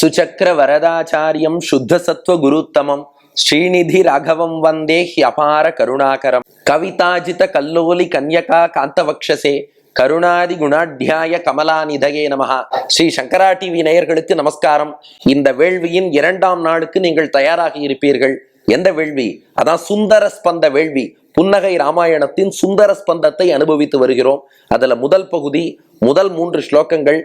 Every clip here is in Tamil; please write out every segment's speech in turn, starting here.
சுச்சக்கர வரதாச்சாரியம் சுத்த சத்வ குருத்தமம் ஸ்ரீநிதி ராகவம் வந்தே ஹியபார கருணாகரம் கவிதாஜித கல்லோலி கன்யகா காந்தவக்ஷசே கருணாதி குணாத்தியாய கமலாநிதயே நமஹா. ஸ்ரீ சங்கரா டிவி நேயர்களுக்கு நமஸ்காரம். இந்த வேள்வியின் 2ஆம் நாளுக்கு நீங்கள் தயாராகி இருப்பீர்கள். எந்த வேள்வி? அதான் சுந்தர ஸ்பந்த வேள்வி. புன்னகை ராமாயணத்தின் சுந்தர ஸ்பந்தத்தை அனுபவித்து வருகிறோம். அதுல முதல் பகுதி, முதல் 3 ஸ்லோகங்கள்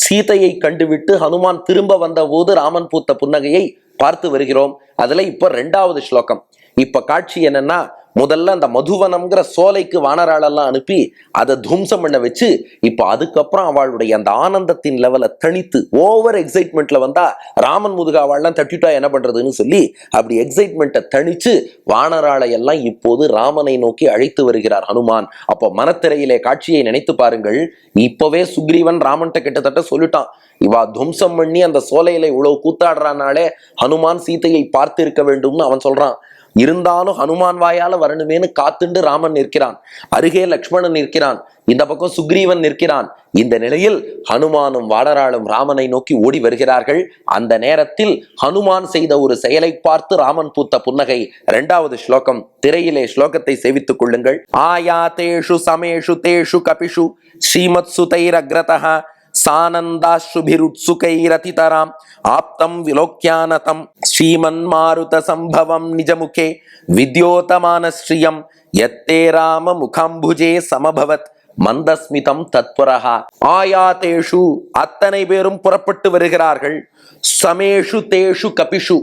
சீதையை கண்டுவிட்டு ஹனுமான் திரும்ப வந்த போது ராமன் பூத்த புன்னகையை பார்த்து வருகிறோம். அதுல இப்ப 2வது ஸ்லோகம். இப்ப காட்சி என்னன்னா, முதல்ல அந்த மதுவனம்ங்கிற சோலைக்கு வானராளெல்லாம் அனுப்பி அதை துவம்சம் பண்ண வச்சு, இப்ப அதுக்கப்புறம் அவளுடைய அந்த ஆனந்தத்தின் லெவலை தனித்து ஓவர் எக்ஸைட்மெண்ட்ல வந்தா ராமன் முதுகா அவள்லாம் தட்டிட்டா என்ன பண்றதுன்னு சொல்லி அப்படி எக்ஸைட்மெண்ட்டை தனிச்சு வானராளை எல்லாம் இப்போது ராமனை நோக்கி அழைத்து வருகிறார் ஹனுமான். அப்போ மனத்திரையிலே காட்சியை நினைத்து பாருங்கள். இப்பவே சுக்ரீவன் ராமன்ட்ட கிட்டத்தட்ட சொல்லிட்டான், இவா துவம்சம் பண்ணி அந்த சோலையில இவ்வளவு கூத்தாடுறானாலே ஹனுமான் சீதையை பார்த்து இருக்க வேண்டும்னு அவன் சொல்றான். இருந்தாலும் ஹனுமான் வாயால வரணுமேனு காத்துண்டு ராமன் நிற்கிறான். அருகே லக்ஷ்மணன் நிற்கிறான், இந்த பக்கம் சுக்ரீவன் நிற்கிறான். இந்த நிலையில் ஹனுமானும் வானராளும் ராமனை நோக்கி ஓடி வருகிறார்கள். அந்த நேரத்தில் ஹனுமான் செய்த ஒரு செயலை பார்த்து ராமன் பூத்த புன்னகை. 2வது ஸ்லோகம். திரையிலே ஸ்லோகத்தை சேவித்துக் கொள்ளுங்கள். ஆயாதேஷு சமேஷு தேஷு கபிஷு ஸ்ரீமத் சுதைரக்ரதஹ சானந்தாஸ்ருபிருத்சுகைரதிதராம் ஆப்தம் விலோக்யானதம் ஸ்ரீமன்மாருத சம்பவம் நிஜமுகே வித்யோதமானஸ்ரீயம் யத்தே ராம முகாம்புஜே சமபவத் மந்தஸ்மிதம் தத்வரஹா. ஆயாதேஷு, அத்தனை பேரும் புறப்பட்டு வருகிறார்கள். சமேஷு தேஷு கபிஷு,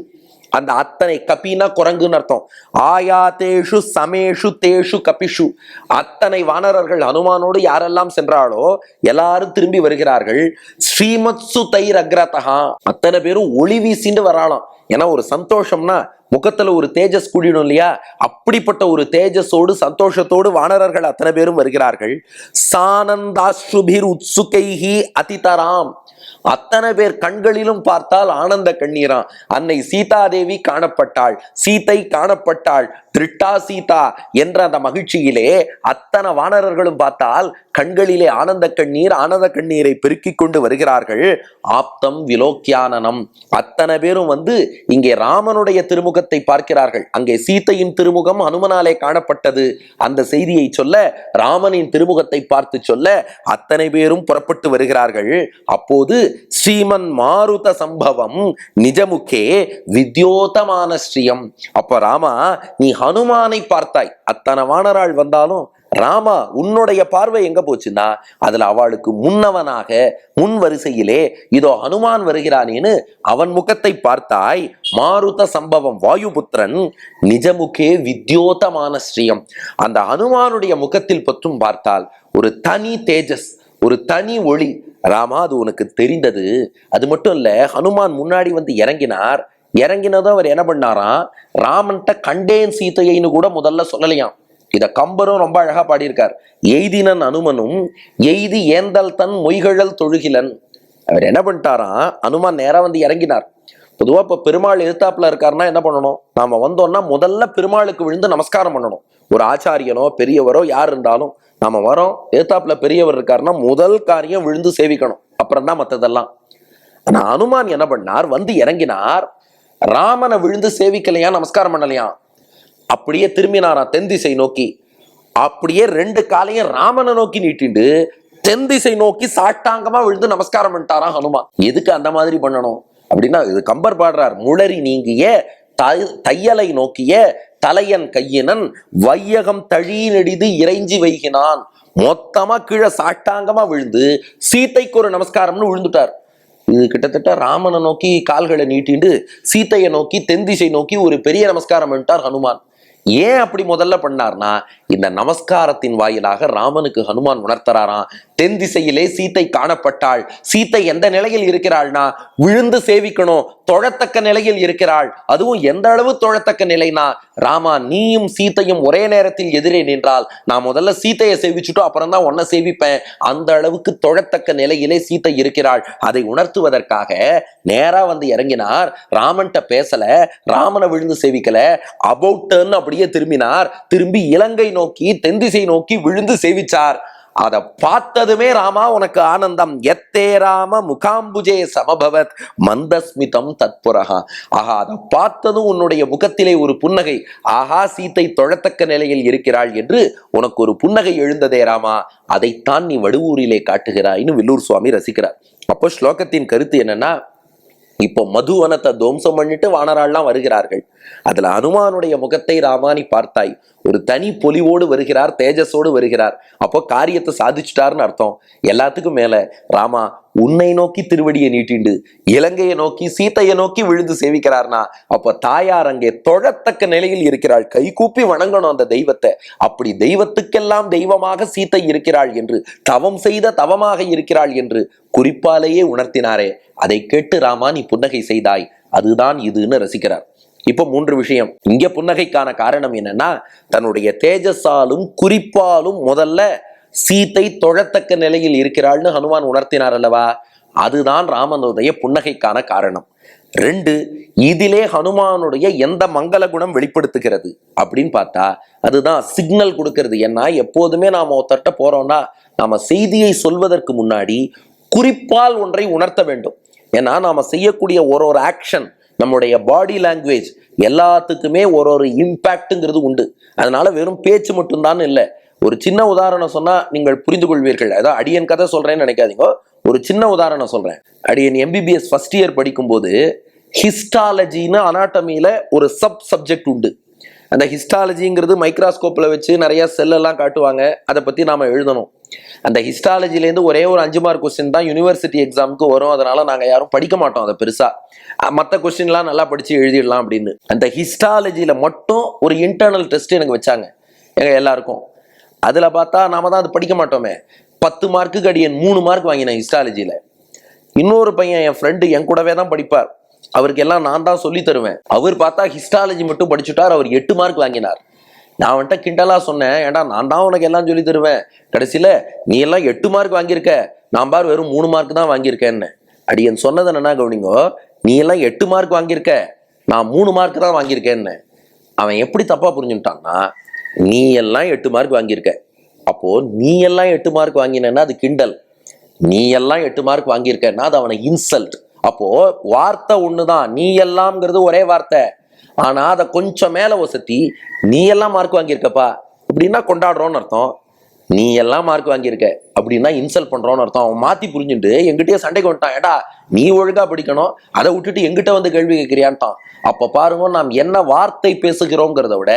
அந்த அத்தனை, கபினா குரங்குன்னு அர்த்தம். ஆயாதேஷு சமேஷு தேஷு கபிஷு, அத்தனை வானரர்கள் ஹனுமானோடு யாரெல்லாம் சென்றாலோ எல்லாரும் திரும்பி வருகிறார்கள். ஸ்ரீமத் சுதைர் அக்ரதஹா, அத்தனை பேரும் ஒளி வீசிண்டு வராலாம். ஏன்னா ஒரு சந்தோஷம்னா முகத்துல ஒரு தேஜஸ் கூடிடும் இல்லையா? அப்படிப்பட்ட ஒரு தேஜஸோடு சந்தோஷத்தோடு வானரர்கள் அத்தனை பேரும் வருகிறார்கள். சானந்தாஸ்ருபிர் உத்சுகைஹி அதிதராம், அத்தனை பேர் கண்களிலும் பார்த்தால் ஆனந்த கண்ணீரா. அன்னை சீதாதேவி காணப்பட்டாள், சீதை காணப்பட்டாள், திருட்டா சீதா என்ற அந்த மகிழ்ச்சியிலே அத்தனை வானரர்களும் பார்த்தால் கண்களிலே ஆனந்த கண்ணீர், ஆனந்த கண்ணீரை பெருக்கிக் கொண்டு வருகிறார்கள். ஆப்தம் விலோக்கியானனம், அத்தனை பேரும் வந்து இங்கே ராமனுடைய திருமுகத்தை பார்க்கிறார்கள். அங்கே சீதையின் திருமுகம் ஹனுமனாலே காணப்பட்டது. அந்த செய்தியை சொல்ல, ராமனின் திருமுகத்தை பார்த்து சொல்ல அத்தனை பேரும் புறப்பட்டு வருகிறார்கள். அப்போது ஸ்ரீமன் மாருத சம்பவம் நிஜமுகே வித்யோதமான ஸ்ரீயம். அப்ப ராமா, நீ ஹனுமானை பார்த்தாய். அத்தனை வானராள் வந்தாலும் ராமா உன்னுடைய பார்வை எங்க போச்சுன்னா, அதுல அவளுக்கு முன்னவனாக முன் வரிசையிலே இதோ ஹனுமான் வருகிறானேன்னு அவன் முகத்தை பார்த்தாய். மாருத சம்பவம் வாயுபுத்திரன் நிஜமுகே வித்யோதமான ஸ்ரீயம், அந்த ஹனுமானுடைய முகத்தில் பற்றும் பார்த்தால் ஒரு தனி தேஜஸ், ஒரு தனி ஒளி. ராமா, அது உனக்கு தெரிந்தது. அது மட்டும் இல்ல, ஹனுமான் முன்னாடி வந்து இறங்கினார். இறங்கினதும் அவர் என்ன பண்ணாராம், ராமன்ட்ட கண்டேன் சீதையைன்னு கூட முதல்ல சொல்லலையாம். இத கம்பரும் ரொம்ப அழகா பாடியிருக்கார். எய்தினன் அனுமனும் எய்தி ஏந்தல் தன் மொய்கழல் தொழுகிலன். அவர் என்ன பண்ணிட்டாராம், அனுமான் நேரா வந்து இறங்கினார். பொதுவா இப்ப பெருமாள் எதிர்த்தாப்புல இருக்காருன்னா என்ன பண்ணணும், நாம வந்தோம்னா முதல்ல பெருமாளுக்கு விழுந்து நமஸ்காரம் பண்ணணும். ஒரு ஆச்சாரியனோ பெரியவரோ யார் இருந்தாலும் நாம வரோம், எதிர்த்தாப்புல பெரியவர் இருக்காருன்னா முதல் காரியம் விழுந்து சேவிக்கணும், அப்புறம் தான் மற்றதெல்லாம். ஆனா அனுமான் என்ன பண்ணார், வந்து இறங்கினார். ராமனை விழுந்து சேவிக்கலையா, நமஸ்காரம் பண்ணலையா, அப்படியே திரும்பினாரா தென் திசை நோக்கி. அப்படியே 2 காலையும் ராமனை நோக்கி நீட்டிண்டு தென் திசை நோக்கி சாட்டாங்கமா விழுந்து நமஸ்காரம் பண்ணிட்டாரா ஹனுமான். எதுக்கு அந்த மாதிரி பண்ணணும் அப்படின்னா, இது கம்பர் பாடுறார். முளரி நீங்கிய தையலை நோக்கிய தலையன் கையினன் வையகம் தழி நெடிது இறைஞ்சி வைகினான். மொத்தமா கீழே சாட்டாங்கமா விழுந்து சீதைக்கு ஒரு நமஸ்காரம்னு விழுந்துட்டார். இது கிட்டத்தட்ட ராமனை நோக்கி கால்களை நீட்டிண்டு சீதையை நோக்கி தென் திசை நோக்கி ஒரு பெரிய நமஸ்காரம் பண்ணிட்டார் ஹனுமான். ஏன் அப்படி முதல்ல பண்ணார்னா, இந்த நமஸ்காரத்தின் வாயிலாக ராமனுக்கு ஹனுமான் உணர்த்தறாராம், தென் திசையிலே சீதை காணப்பட்டாள். சீதை எந்த நிலையில் இருக்கிறாள்னா விழுந்து சேவிக்கணும், தொழத்தக்க நிலையில் இருக்கிறாள். அதுவும் எந்த அளவு தொழத்தக்க நிலைனா, ராமா நீயும் சீதையும் ஒரே நேரத்தில் எதிரே நின்றால் நான் முதல்ல சீதையை சேவிச்சுட்டோம், அப்புறம் தான் உன்னை சேவிப்பேன். அந்த அளவுக்கு தொழத்தக்க நிலையிலே சீதை இருக்கிறாள். அதை உணர்த்துவதற்காக நேரா வந்து இறங்கினார். ராமன்ட்ட பேசல, ராமனை விழுந்து சேவிக்கல, அபவுட் டர்ன் அப்படியே திரும்பினார். திரும்பி இலங்கை நோக்கி தென் திசை நோக்கி விழுந்து சேவிச்சார். அதை பார்த்ததுமே ராமா உனக்கு ஆனந்தம். எத்தே ராம முகாம்புஜே சமபவத் மந்தஸ்மிதம் தத்புரஹா. ஆஹா, அதை பார்த்ததும் உன்னுடைய முகத்திலே ஒரு புன்னகை, ஆஹா சீத்தை தொழத்தக்க நிலையில் இருக்கிறாள் என்று உனக்கு ஒரு புன்னகை எழுந்ததே ராமா, அதைத்தான் நீ வடுவூரிலே காட்டுகிறாய்னு வில்லூர் சுவாமி ரசிக்கிறார். அப்போ ஸ்லோகத்தின் கருத்து என்னன்னா, இப்போ மதுவனத்தை துவம்சம் பண்ணிட்டு வானராள்லாம் வருகிறார்கள். அதுல ஹனுமானுடைய முகத்தை ராமானி பார்த்தாய், ஒரு தனி பொலிவோடு வருகிறார், தேஜஸோடு வருகிறார். அப்போ காரியத்தை சாதிச்சுட்டாருன்னு அர்த்தம். எல்லாத்துக்கும் மேல ராமா உன்னை நோக்கி திருவடியை நீட்டிண்டு இலங்கையை நோக்கி சீத்தையை நோக்கி விழுந்து சேவிக்கிறார்னா, அப்ப தாயார் அங்கே தொழத்தக்க நிலையில் இருக்கிறாள். கை கூப்பி வணங்கணும் அந்த தெய்வத்தை. அப்படி தெய்வத்துக்கெல்லாம் தெய்வமாக சீத்தை இருக்கிறாள் என்று, தவம் செய்த தவமாக இருக்கிறாள் என்று குறிப்பாலேயே உணர்த்தினாரே, அதை கேட்டு ராமா நீ புன்னகை செய்தாய், அதுதான் இதுன்னு ரசிக்கிறார். இப்போ 3 விஷயம். இங்க புன்னகைக்கான காரணம் என்னன்னா, தன்னுடைய தேஜஸாலும் குறிப்பாலும் முதல்ல சீத்தை தொழத்தக்க நிலையில் இருக்கிறாள்னு ஹனுமான் உணர்த்தினார் அல்லவா, அதுதான் ராமனுடைய புன்னகைக்கான காரணம். 2, இதிலே ஹனுமானுடைய எந்த மங்கள குணம் வெளிப்படுத்துகிறது அப்படின்னு பார்த்தா, அதுதான் சிக்னல் கொடுக்கிறது. ஏன்னா எப்போதுமே நாம ஒருத்தட்ட போறோம்னா நாம செய்தியை சொல்வதற்கு முன்னாடி குறிப்பால் ஒன்றை உணர்த்த வேண்டும். ஏன்னா நாம செய்யக்கூடிய ஒரு ஆக்ஷன், நம்முடைய பாடி லாங்குவேஜ் எல்லாத்துக்குமே ஒரு இம்பாக்ட்ங்கிறது உண்டு. அதனால வெறும் பேச்சு மட்டும்தான் இல்லை. ஒரு சின்ன உதாரணம் சொன்னா நீங்கள் புரிந்து கொள்வீர்கள். அதான் அடியன் கதை சொல்றேன்னு நினைக்காதீங்க. ஒரு சின்ன உதாரணம் சொல்றேன். அடியன் MBBS ஃபர்ஸ்ட் இயர் படிக்கும்போது ஹிஸ்டாலஜின்னு அனாட்டமியில ஒரு சப்ஜெக்ட் உண்டு. அந்த ஹிஸ்டாலஜிங்கிறது மைக்ரோஸ்கோப்ல வச்சு நிறைய செல்லெல்லாம் காட்டுவாங்க, அதை பத்தி நாம எழுதணும். அந்த ஹிஸ்டாலஜிலேருந்து ஒரே ஒரு 5 மார்க் கொஸ்டின் தான் யூனிவர்சிட்டி எக்ஸாமுக்கு வரும். அதனால நாங்க யாரும் படிக்க மாட்டோம் அதை பெருசா. மற்ற கொஸ்டின்லாம் நல்லா படிச்சு எழுதிடலாம் அப்படின்னு. அந்த ஹிஸ்டாலஜியில மட்டும் ஒரு இன்டர்னல் டெஸ்ட் எனக்கு வச்சாங்க எங்க எல்லாருக்கும். அதுல பார்த்தா நாம தான் அது படிக்க மாட்டோமே. 10 மார்க்குக்கு அடியன் 3 மார்க் வாங்கினேன் ஹிஸ்டாலஜியில. இன்னொரு பையன் என் ஃப்ரெண்டு என் கூடவே தான் படிப்பார், அவருக்கு எல்லாம் நான் தான் சொல்லி தருவேன். அவர் பார்த்தா ஹிஸ்டாலஜி மட்டும் படிச்சுட்டார், அவர் 8 மார்க் வாங்கினார். நான் வந்துட்ட கிண்டலா சொன்னேன், ஏன்டா நான் தான் உனக்கு எல்லாம் சொல்லி தருவேன், கடைசியில நீ எல்லாம் 8 மார்க் வாங்கியிருக்க, நான் பார் வெறும் 3 மார்க் தான் வாங்கியிருக்கேன்னு. அடியன் சொன்னது என்னன்னா கவனிங்கோ, நீ எல்லாம் 8 மார்க் வாங்கியிருக்க, நான் 3 மார்க் தான் வாங்கியிருக்கேன்னு. அவன் எப்படி தப்பா புரிஞ்சுட்டான்னா, நீ எல்லாம் 8 மார்க் வாங்கியிருக்க, அப்போ நீ எல்லாம் 8 மார்க் வாங்கினேன்னா அது கிண்டல், நீ எல்லாம் 8 மார்க் வாங்கியிருக்கன்னா அது அவனை இன்சல்ட். அப்போ வார்த்தை ஒண்ணுதான், நீ எல்லாம்ங்கிறது ஒரே வார்த்தை. ஆனா அதை கொஞ்சம் மேல வசதி, நீ எல்லாம் மார்க் வாங்கியிருக்கப்பா அப்படின்னா கொண்டாடுறோன்னு அர்த்தம், நீ எல்லாம் மார்க் வாங்கியிருக்க அப்படின்னா இன்சல்ட் பண்றோன்னு அர்த்தம். அவன் மாத்தி புரிஞ்சுட்டு எங்கிட்டயே சண்டைக்கு வந்துட்டான். ஏடா நீ ஒழுங்கா படிக்கணும், அதை விட்டுட்டு எங்கிட்ட வந்து கேள்வி கேட்கிறியான்ட்டான். அப்ப பாருங்க, நாம் என்ன வார்த்தை பேசுகிறோங்கிறத விட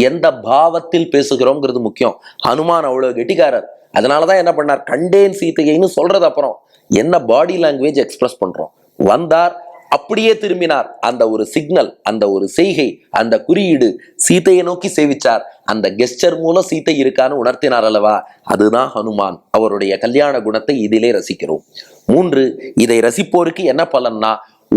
எந்த பாவத்தில் பேசுகிறோங்கிறது முக்கியம். ஹனுமான் அவ்வளவு கெட்டிக்காரர். அதனாலதான் என்ன பண்ணார், கண்டேன் சீத்தையைன்னு சொல்றது அப்புறம் என்ன பாடி லாங்குவேஜ் எக்ஸ்பிரஸ் பண்றோம். வந்தார், அப்படியே திரும்பினார். அந்த ஒரு சிக்னல், அந்த ஒரு செய்கை, அந்த குறியீடு சீத்தையை நோக்கி சேவிச்சார். அந்த கெஸ்டர் மூலம் சீத்தை இருக்கான்னு உணர்த்தினார் அல்லவா, அதுதான் ஹனுமான். அவருடைய கல்யாண குணத்தை இதிலே ரசிக்கிறோம். 3, இதை ரசிப்போருக்கு என்ன பலன்னா,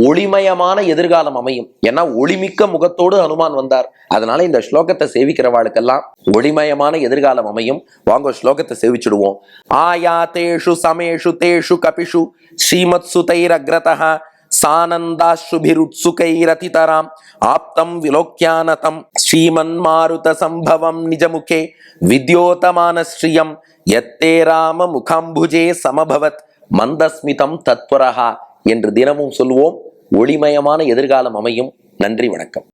ஒளிமயமான எதிர்காலம் அமையும். ஏன்னா ஒளிமிக்க முகத்தோடு ஹனுமான் வந்தார். அதனால இந்த ஸ்லோகத்தை சேவிக்கிறவாளுக்கெல்லாம் ஒளிமயமான எதிர்காலம் அமையும். வாங்க ஸ்லோகத்தை சேவிச்சுடுவோம். ஆயா தேஷு சமேஷு தேஷு கபிஷு ஸ்ரீமத் சுதைரக்ரதஹ சானந்தாஸ்ருபிருத்சுகைரதிதராம் ஆப்தம் விலோக்யானதம் ஸ்ரீமன்மாருத சம்பவம் நிஜமுகே வித்யோதமான ஸ்ரீயம் எத்தே ராம முகாம்புஜே சமபவத் மந்தஸ்மிதம் தத்பரஹா என்று தினமும் சொல்வோம். ஒளிமயமான எதிர்காலம் அமையும். நன்றி, வணக்கம்.